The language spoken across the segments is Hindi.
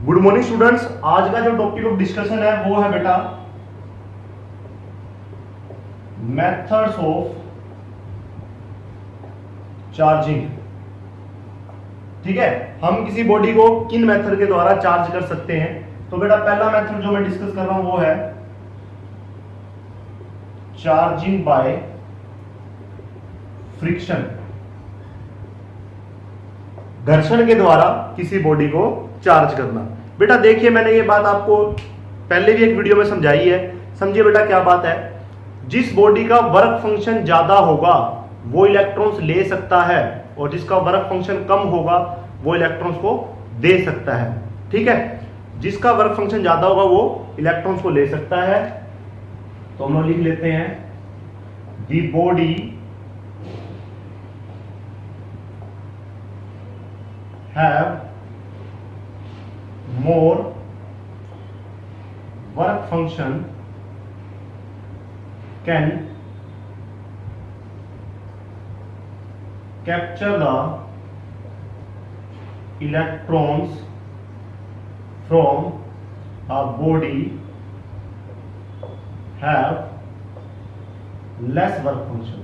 Good morning students. आज का जो टॉपिक ऑफ डिस्कशन है वो है बेटा मेथड्स ऑफ चार्जिंग। ठीक है, हम किसी बॉडी को किन मेथड के द्वारा चार्ज कर सकते हैं। तो बेटा पहला मेथड जो मैं डिस्कस कर रहा हूं वो है चार्जिंग बाय फ्रिक्शन। घर्षण के द्वारा किसी बॉडी को चार्ज करना। बेटा देखिए, मैंने ये बात आपको पहले भी एक वीडियो में समझाई है। समझिए बेटा क्या बात है। जिस बॉडी का वर्क फंक्शन ज्यादा होगा वो इलेक्ट्रॉन्स ले सकता है, और जिसका वर्क फंक्शन कम होगा वो इलेक्ट्रॉन्स को दे सकता है। ठीक है, जिसका वर्क फंक्शन ज्यादा होगा वो इलेक्ट्रॉन्स को ले सकता है। तो हम लोग लिख लेते हैं the body have more work function can capture the electrons from a body have less work function।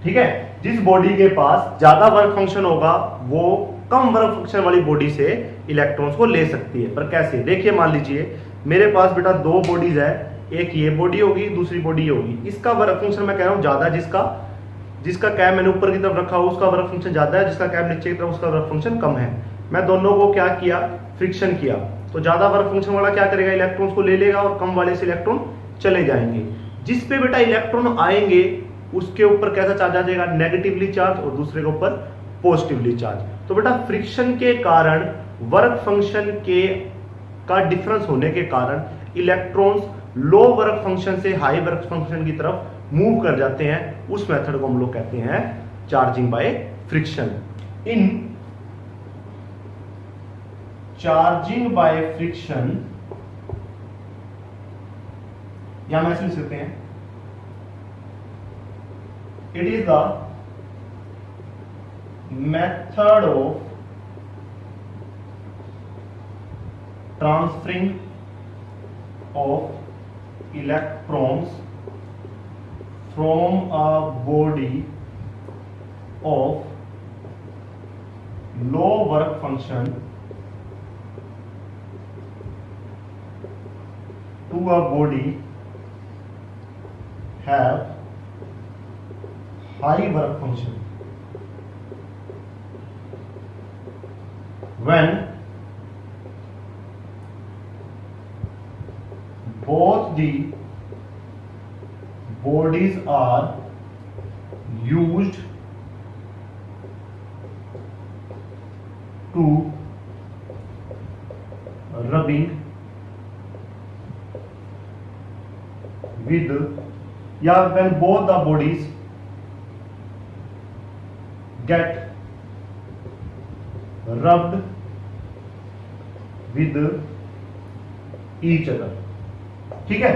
ठीक है, जिस बॉडी के पास ज्यादा वर्क फंक्शन होगा वो कम वर्क फंक्शन वाली बॉडी से इलेक्ट्रॉन्स को ले सकती है। पर कैसे? देखिए, मान लीजिए मेरे पास बेटा दो बॉडीज है, एक ये बॉडी होगी, दूसरी बॉडी होगी। इसका वर्क फंक्शन मैं कह रहा हूं ज्यादा, जिसका कैप मैंने ऊपर की तरफ रखा हो उसका वर्क फंक्शन ज्यादा है, जिसका कैप नीचे की तरफ उसका वर्क फंक्शन कम है। मैं दोनों को क्या किया, फ्रिक्शन किया। तो ज्यादा वर्क फंक्शन वाला क्या करेगा, इलेक्ट्रॉन्स को ले लेगा और कम वाले से इलेक्ट्रॉन चले जाएंगे। जिस पे बेटा इलेक्ट्रॉन आएंगे उसके ऊपर कैसा चार्ज आ जाएगा, नेगेटिवली चार्ज, और दूसरे के ऊपर पॉजिटिवली चार्ज। तो बेटा फ्रिक्शन के कारण वर्क फंक्शन का डिफरेंस होने के कारण इलेक्ट्रॉन्स लो वर्क फंक्शन से हाई वर्क फंक्शन की तरफ मूव कर जाते हैं। उस मेथड को हम लोग कहते हैं charging by friction. In charging by friction या हम ऐसे लिख सकते हैं, it is the method of transferring of electrons from a body of low work function to a body have high work function when both the bodies are used to rubbing with, या when both the bodies get rubbed with each other। ठीक है,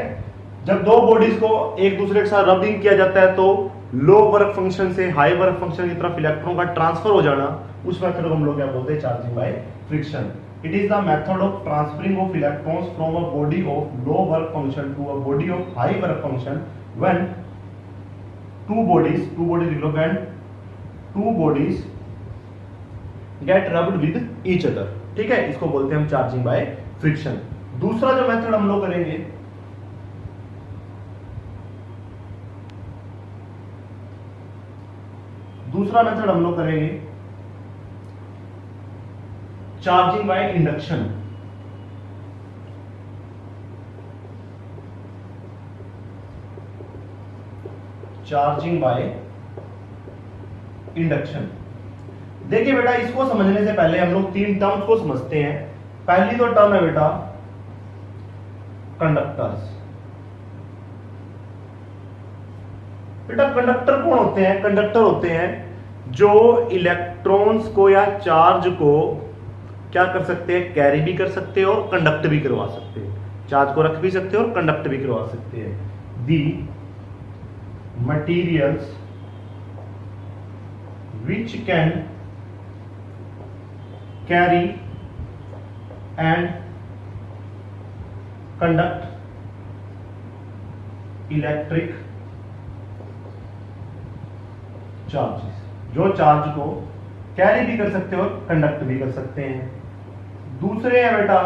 जब दो बॉडीज को एक दूसरे के साथ रबिंग किया जाता है तो लो वर्क फंक्शन से हाई वर्क फंक्शन की तरफ इलेक्ट्रॉन का ट्रांसफर हो जाना, उस मेथड को हम लोग क्या बोलते हैं, charging by friction. It is the method of transferring of electrons from a body of low work function to a body of high work function when two bodies लिख लो, when two bodies get rubbed with each other. ठीक है, इसको बोलते हैं हम चार्जिंग बाय फ्रिक्शन। दूसरा जो मेथड हम लोग करेंगे, charging by induction. Charging by induction. देखिए बेटा, इसको समझने से पहले हम लोग तीन टर्म्स को समझते हैं। पहली तो टर्म है बेटा कंडक्टर्स। बेटा कंडक्टर कौन होते हैं? कंडक्टर होते हैं जो इलेक्ट्रॉन्स को या चार्ज को क्या कर सकते हैं, कैरी भी कर सकते हैं और कंडक्ट भी करवा सकते हैं। चार्ज को रख भी सकते हैं और कंडक्ट भी करवा सकते हैं। The materials which can carry and conduct electric charges, जो चार्ज को कैरी भी कर सकते हो और कंडक्ट भी कर सकते हैं। दूसरे है बेटा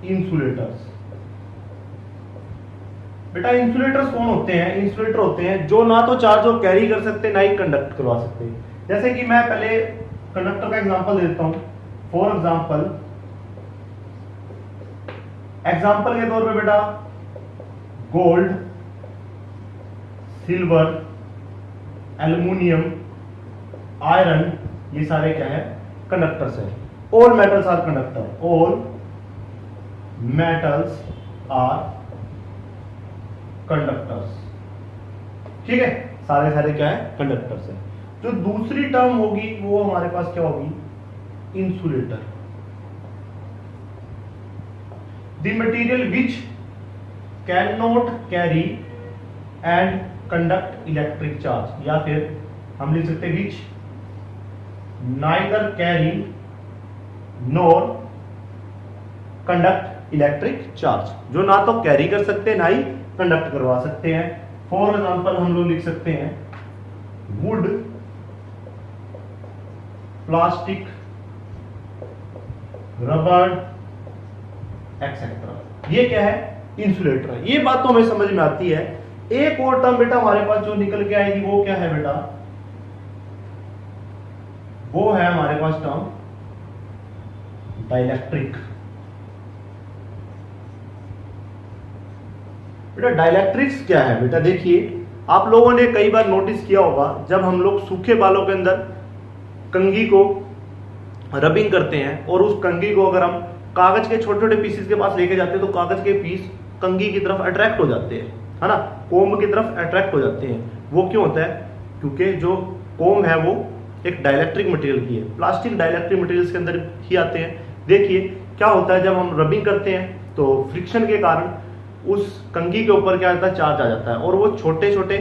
इंसुलेटर्स। बेटा इंसुलेटर्स कौन होते हैं? इंसुलेटर होते हैं जो ना तो चार्ज को कैरी कर सकते ना ही कंडक्ट करवा सकते। जैसे कि मैं पहले कंडक्टर का एग्जांपल देता हूं। फॉर एग्जांपल के तौर पे बेटा गोल्ड, सिल्वर, एल्युमिनियम, आयरन, ये सारे क्या है? कंडक्टर्स है। All metals are conductor, all metals are conductors. ठीक है, सारे क्या है? कंडक्टर्स है। जो दूसरी टर्म होगी वो हमारे पास क्या होगी? Insulator. The material which can not carry and conduct electric charge, या फिर हम लिख सकते हैं which neither carry nor conduct electric charge, जो ना तो कैरी कर सकते ना ही कंडक्ट करवा सकते हैं। फॉर एग्जांपल हम लोग लिख सकते हैं वुड, प्लास्टिक, रबर एक्सेट्रा। ये क्या है? इंसुलेटर है। ये बात तो हमें समझ में आती है। एक और टर्म बेटा हमारे पास जो निकल के आएगी वो क्या है बेटा? वो है हमारे पास टर्म डाइलेक्ट्रिक। बेटा डाइलेक्ट्रिक्स क्या है? बेटा देखिए, आप लोगों ने कई बार नोटिस किया होगा जब हम लोग सूखे बालों के अंदर कंघी को रबिंग करते हैं और उस कंघी को अगर हम कागज के छोटे छोटे पीसेस के पास लेके जाते हैं तो कागज के पीस कंघी की तरफ अट्रैक्ट हो जाते हैं, है ना? कोम्ब की तरफ अट्रैक्ट हो जाते हैं। वो क्यों होता है? क्योंकि जो कोम्ब है वो एक डाइलेक्ट्रिक मटेरियल की है। प्लास्टिक डाइलेक्ट्रिक मटेरियल्स के अंदर ही आते हैं। देखिए क्या होता है, जब हम रबिंग करते हैं तो फ्रिक्शन के कारण उस कंघी के ऊपर क्या आता है? चार्ज आ जाता है और वो छोटे छोटे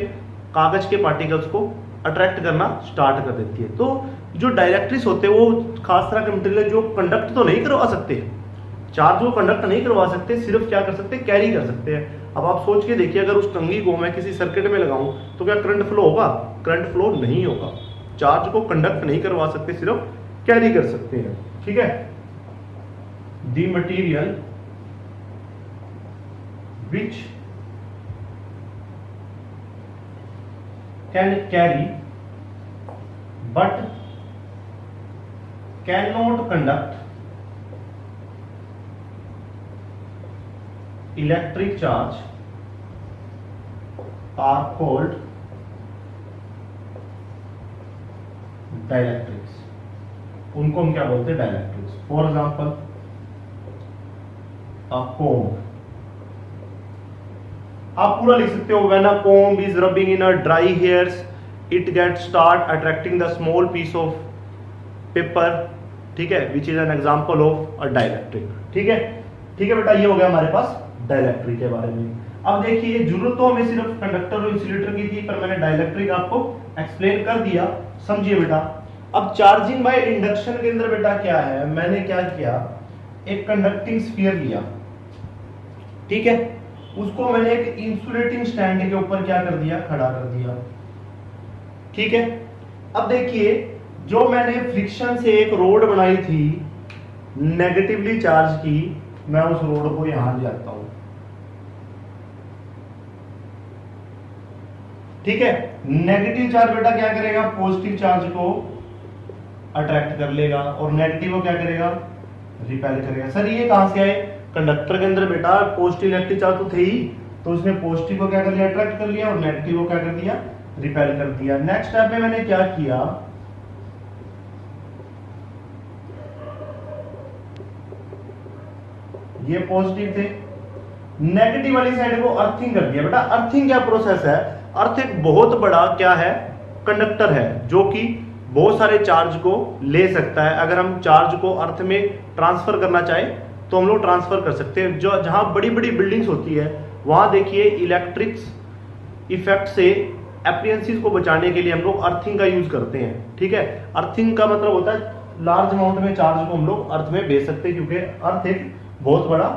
कागज के पार्टिकल्स को अट्रैक्ट करना स्टार्ट कर देती है। तो जो डाइलेक्ट्रिक्स होते हैं वो खास तरह के मटेरियल जो कंडक्ट तो नहीं करवा सकते, चार्ज को कंडक्ट नहीं करवा सकते, सिर्फ क्या कर सकते? कैरी कर सकते हैं। अब आप सोच के देखिए, अगर उस कंघी को मैं किसी सर्किट में लगाऊं तो क्या करंट फ्लो होगा? करंट फ्लो नहीं होगा। चार्ज को कंडक्ट नहीं करवा सकते, सिर्फ कैरी कर सकते हैं। ठीक है, the material which can carry but can not conduct electric charge are called dielectrics. उनको हम क्या बोलते हैं? Dielectrics. For example a comb, आप पूरा लिख सकते हो, when a comb is rubbing in a dry hairs it get start attracting the small piece of paper, ठीक है, which is an example of a dielectric. ठीक है, ठीक है बेटा, ये हो गया हमारे पास डाइलेक्ट्रिक के बारे में। अब देखिए, जरूरत तो हमें सिर्फ कंडक्टर और इंसुलेटर की थी, पर मैंने डाइलेक्ट्रिक आपको एक्सप्लेन कर दिया। समझिए बेटा, अब चार्जिंग बाय इंडक्शन के अंदर बेटा क्या है? मैंने क्या किया? एक कंडक्टिंग स्फीयर लिया, ठीक है, उसको मैंने एक इंसुलेटिंग स्टैंड के ऊपर क्या कर दिया? खड़ा कर दिया। ठीक है, अब देखिए, जो मैंने फ्रिक्शन से एक रोड बनाई थी नेगेटिवली चार्ज की, मैं उस रोड को यहां ले आता हूं। ठीक है, नेगेटिव चार्ज बेटा क्या करेगा? पॉजिटिव चार्ज को अट्रैक्ट कर लेगा और नेगेटिव को क्या करेगा? रिपेल करेगा। सर ये कहां से आए? कंडक्टर के अंदर बेटा पॉजिटिव इलेक्ट्रिक चार्ज तो थे ही, तो उसने पॉजिटिव को क्या कर लिया? अट्रैक्ट कर लिया, और नेगेटिव को क्या कर दिया? रिपेल कर दिया। नेक्स्ट स्टेप में मैंने क्या किया? ये पॉजिटिव थे, नेगेटिव वाली साइड को अर्थिंग कर दिया। बेटा अर्थिंग क्या प्रोसेस है? अर्थ एक बहुत बड़ा क्या है? कंडक्टर है, जो कि बहुत सारे चार्ज को ले सकता है। अगर हम चार्ज को अर्थ में ट्रांसफर करना चाहें तो हम लोग ट्रांसफर कर सकते हैं। जो जहां बड़ी बड़ी बिल्डिंग्स होती है वहां देखिए इलेक्ट्रिक्स इफेक्ट से एप्लियंसेस को बचाने के लिए हम लोग अर्थिंग का यूज करते हैं। ठीक है, अर्थिंग का मतलब होता है लार्ज अमाउंट में चार्ज को हम लोग अर्थ में भेज सकते हैं, क्योंकि अर्थ एक बहुत बड़ा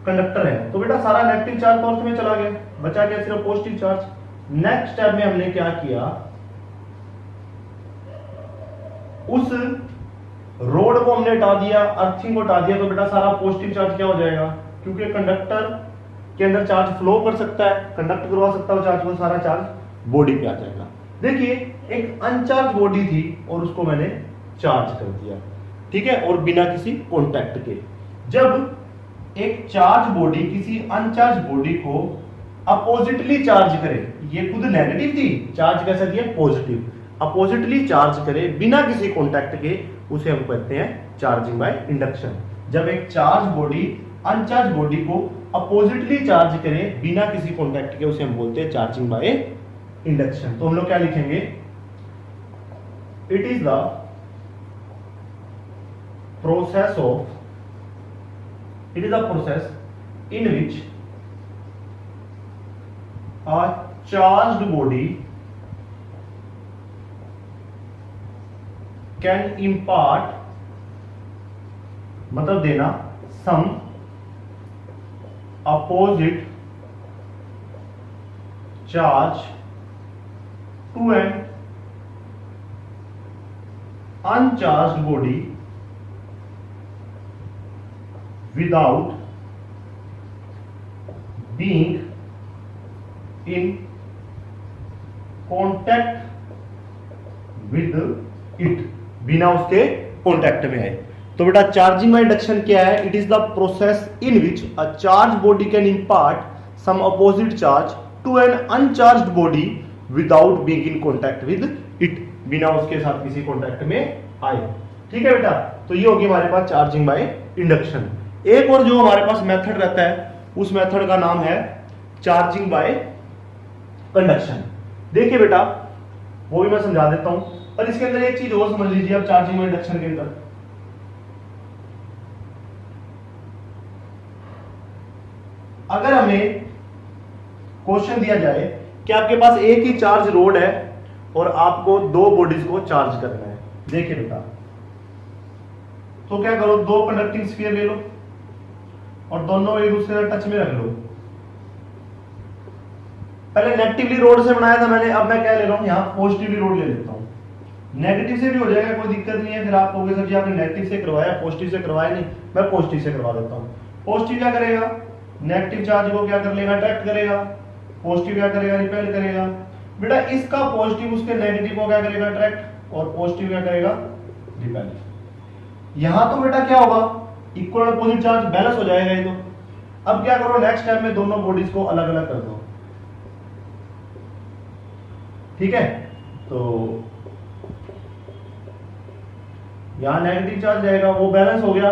कंडक्टर है। तो बेटा सारा नेगेटिव चार्ज तो अर्थ में चला गया, बचा गया सिर्फ पॉजिटिव चार्ज। नेक्स्ट स्टेप में हमने क्या किया, उस रोड को हमने हटा दिया, अर्थिंग को हटा दिया, तो बेटा सारा पॉजिटिव चार्ज क्या हो जाएगा, क्योंकि कंडक्टर के अंदर चार्ज फ्लो कर सकता है, कंडक्ट करवा सकता है चार्ज को, सारा चार्ज बॉडी पे आ जाएगा। देखिए एक अनचार्ज बॉडी थी और उसको मैंने चार्ज कर दिया, ठीक है, और बिना किसी कॉन्टैक्ट के। जब एक चार्ज बॉडी किसी अनचार्ज बॉडी को अपोजिटली चार्ज करे, ये खुद नेगेटिव थी, चार्ज कैसा दिया, पॉजिटिव, अपोजिटली चार्ज करे बिना किसी कॉन्टैक्ट के, उसे हम कहते हैं चार्जिंग बाय इंडक्शन। जब एक चार्ज बॉडी अनचार्ज बॉडी को अपोजिटली चार्ज करे बिना किसी कॉन्टैक्ट के, उसे हम बोलते हैं चार्जिंग बाय इंडक्शन। तो हम लोग क्या लिखेंगे, it is the process of, it is a process in which a charged body can impart, मतलब देना, some opposite charge to an uncharged body without being in contact with it, बिना उसके कॉन्टैक्ट में आए। तो बेटा चार्जिंग बाय इंडक्शन क्या है, it is the process in which a charge body can impart some opposite charge to an uncharged body without being in contact with it, बिना उसके साथ किसी कॉन्टैक्ट में आए। ठीक है बेटा, तो ये होगी हमारे पास चार्जिंग बाय इंडक्शन। एक और जो हमारे पास मेथड रहता है, उस मेथड का नाम है चार्जिंग बाय कंडक्शन। देखिए बेटा वो भी मैं समझा देता हूं, और इसके अंदर एक चीज और समझ लीजिए आप, चार्जिंग बाय इंडक्शन के अंदर अगर हमें क्वेश्चन दिया जाए कि आपके पास एक ही चार्ज रोड है और आपको दो बॉडीज को चार्ज करना है, देखिए बेटा, तो क्या करो, दो कंडक्टिंग स्फीयर ले लो और दोनों एक दूसरे से टच में रख लो। पहले नेगेटिवली रोड से बनाया था मैंने, अब मैं क्या ले रहा हूं, यहां पॉजिटिवली रोड ले लेता हूं। नेगेटिव से भी हो जाएगा, कोई दिक्कत नहीं है। फिर आप कहोगे सर जी आपने नेगेटिव से करवाया, पॉजिटिव से करवाया नहीं, मैं पॉजिटिव से करवा देता हूं। पॉजिटिव क्या करेगा, नेगेटिव चार्ज को क्या कर लेगा, अट्रैक्ट करेगा, पॉजिटिव क्या करेगा, रिपेल करेगा। बेटा इसका पॉजिटिव उसके नेगेटिव को क्या करेगा, अट्रैक्ट, और पॉजिटिव क्या करेगा, रिपेल। यहां तो बेटा क्या होगा, इक्वल अपोजिट चार्ज बैलेंस हो जाएगा ये तो। अब क्या करो, नेक्स्ट टाइम में दोनों बॉडीज को अलग अलग कर दो, ठीक है। तो यहां नेगेटिव चार्ज रहेगा, वो बैलेंस हो गया,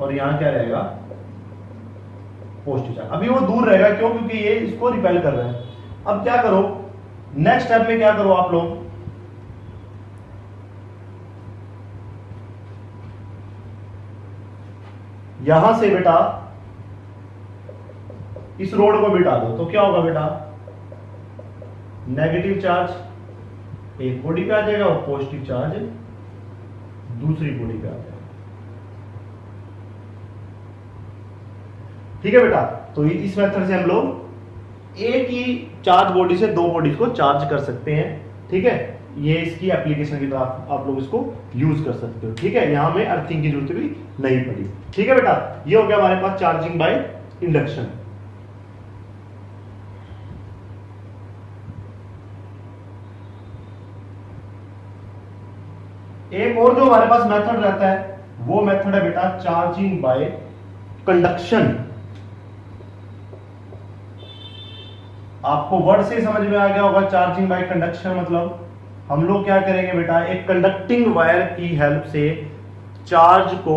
और यहां क्या रहेगा, पॉजिटिव चार्ज। अभी वो दूर रहेगा, क्यों, क्योंकि ये इसको रिपेल कर रहा है। अब क्या करो, नेक्स्ट स्टेप में क्या करो आप लोग, यहां से बेटा इस रोड को बिठा दो, तो क्या होगा बेटा, नेगेटिव चार्ज एक बॉडी पे आ जाएगा और पॉजिटिव चार्ज दूसरी बॉडी पे आ जाएगा। ठीक है बेटा, तो इस मेथड से हम लोग एक ही चार्ज बॉडी से दो बॉडीज को चार्ज कर सकते हैं। ठीक है, ये इसकी एप्लीकेशन की तरह आप लोग इसको यूज कर सकते हो। ठीक है, यहां में अर्थिंग की जरूरत भी नहीं पड़ी। ठीक है बेटा, ये हो गया हमारे पास चार्जिंग बाय इंडक्शन। एक और जो हमारे पास मेथड रहता है वो मेथड है बेटा चार्जिंग बाय कंडक्शन। आपको वर्ड से समझ में आ गया होगा, चार्जिंग बाय कंडक्शन मतलब हम लोग क्या करेंगे बेटा, एक कंडक्टिंग वायर की हेल्प से चार्ज को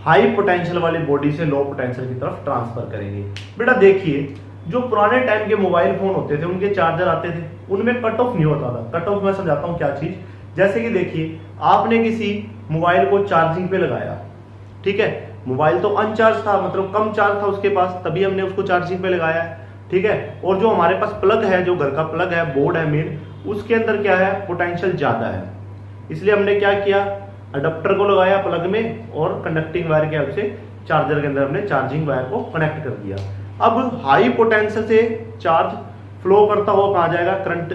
हाई पोटेंशियल वाली बॉडी से लो पोटेंशियल की तरफ ट्रांसफर करेंगे। बेटा देखिए, जो पुराने टाइम के मोबाइल फोन होते थे, उनके चार्जर आते थे, उनमें कट ऑफ नहीं होता था। कट ऑफ मैं समझाता हूं क्या चीज। जैसे कि देखिए, आपने किसी मोबाइल को चार्जिंग पे लगाया, ठीक है, मोबाइल तो अनचार्ज था, मतलब कम चार्ज था उसके पास, तभी हमने उसको चार्जिंग पे लगाया, ठीक है। और जो हमारे पास प्लग है, जो घर का प्लग है, बोर्ड है मेन, उसके अंदर क्या है, पोटेंशियल ज्यादा है, इसलिए हमने क्या किया, अडेप्टर को लगाया प्लग में और कंडक्टिंग वायर के हेल्प से चार्जर के अंदर हमने चार्जिंग वायर को कनेक्ट कर दिया। अब हाई पोटेंशियल से चार्ज फ्लो करता हुआ कहाँ जाएगा, करंट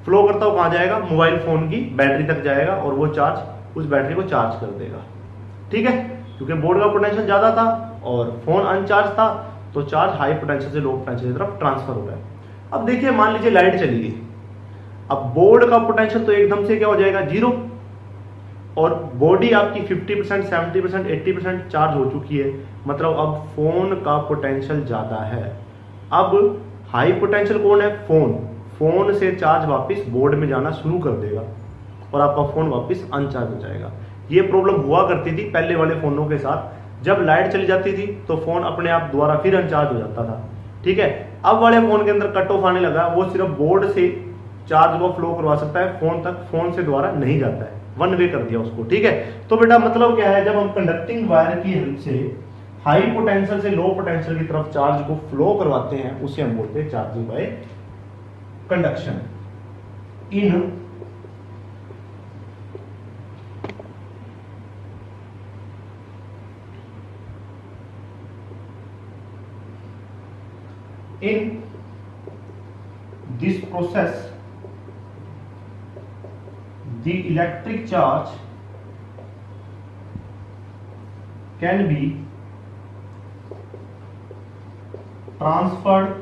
फ्लो करता हुआ कहाँ जाएगा, मोबाइल फोन की बैटरी तक जाएगा और वो चार्ज उस बैटरी को चार्ज कर देगा। ठीक है, क्योंकि बोर्ड का पोटेंशियल ज्यादा था और फोन अनचार्ज था, तो चार्ज हाई पोटेंशियल से लो पोटेंशियल की तरफ ट्रांसफर हो गया। अब देखिए मान लीजिए लाइट चली गई, अब बोर्ड का पोटेंशियल तो एकदम से क्या हो जाएगा, जीरो, और बॉडी आपकी 50%, 70%, 80% चार्ज हो चुकी है, मतलब अब फोन का पोटेंशियल ज्यादा है। अब हाई पोटेंशियल कौन है, फोन से चार्ज वापस बोर्ड में जाना शुरू कर देगा और आपका फोन वापस अनचार्ज हो जाएगा। ये प्रॉब्लम हुआ करती थी पहले वाले फोनों के साथ, जब लाइट चली जाती थी तो फोन अपने आप दोबारा फिर अनचार्ज हो जाता था। ठीक है, अब वाले फोन के अंदर कट ऑफ आने लगा, वो सिर्फ बोर्ड से चार्ज को फ्लो करवा सकता है, फोन तक फोन से दोबारा नहीं जाता है, वन वे कर दिया उसको। ठीक है, तो बेटा मतलब क्या है, जब हम कंडक्टिंग वायर की हेल्प से हाई पोटेंशियल से लो पोटेंशियल की तरफ चार्ज को फ्लो करवाते हैं, उसे हम बोलते हैं charging bye conduction. In this process, the electric charge can be transferred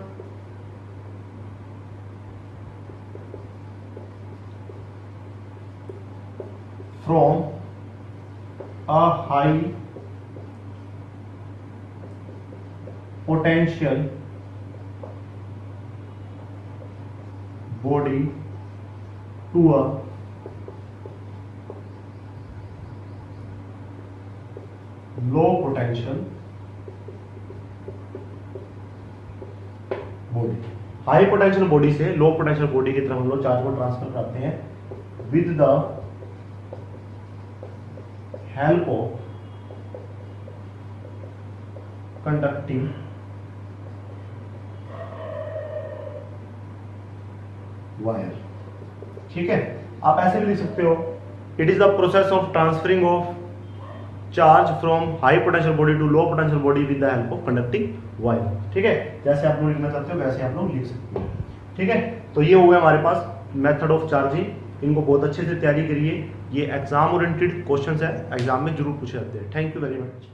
from a high potential body to a low potential body. High potential body से लो पोटेंशियल बॉडी की तरफ हम लोग चार्ज को ट्रांसफर करते हैं with the help of conducting wire. ठीक है, आप ऐसे भी लिख सकते हो, it is the process of transferring of charge from high potential body to low potential body with the help of conducting wire. ठीक है, जैसे आप लोग लिखना चाहते हो वैसे आप लोग लिख सकते हो। ठीक है, तो ये हो गया हमारे पास मेथड ऑफ चार्जिंग, इनको बहुत अच्छे से तैयारी करिए, ये एग्जाम ओरिएंटेड क्वेश्चंस है, एग्जाम में जरूर पूछे जाते हैं। Thank you very much.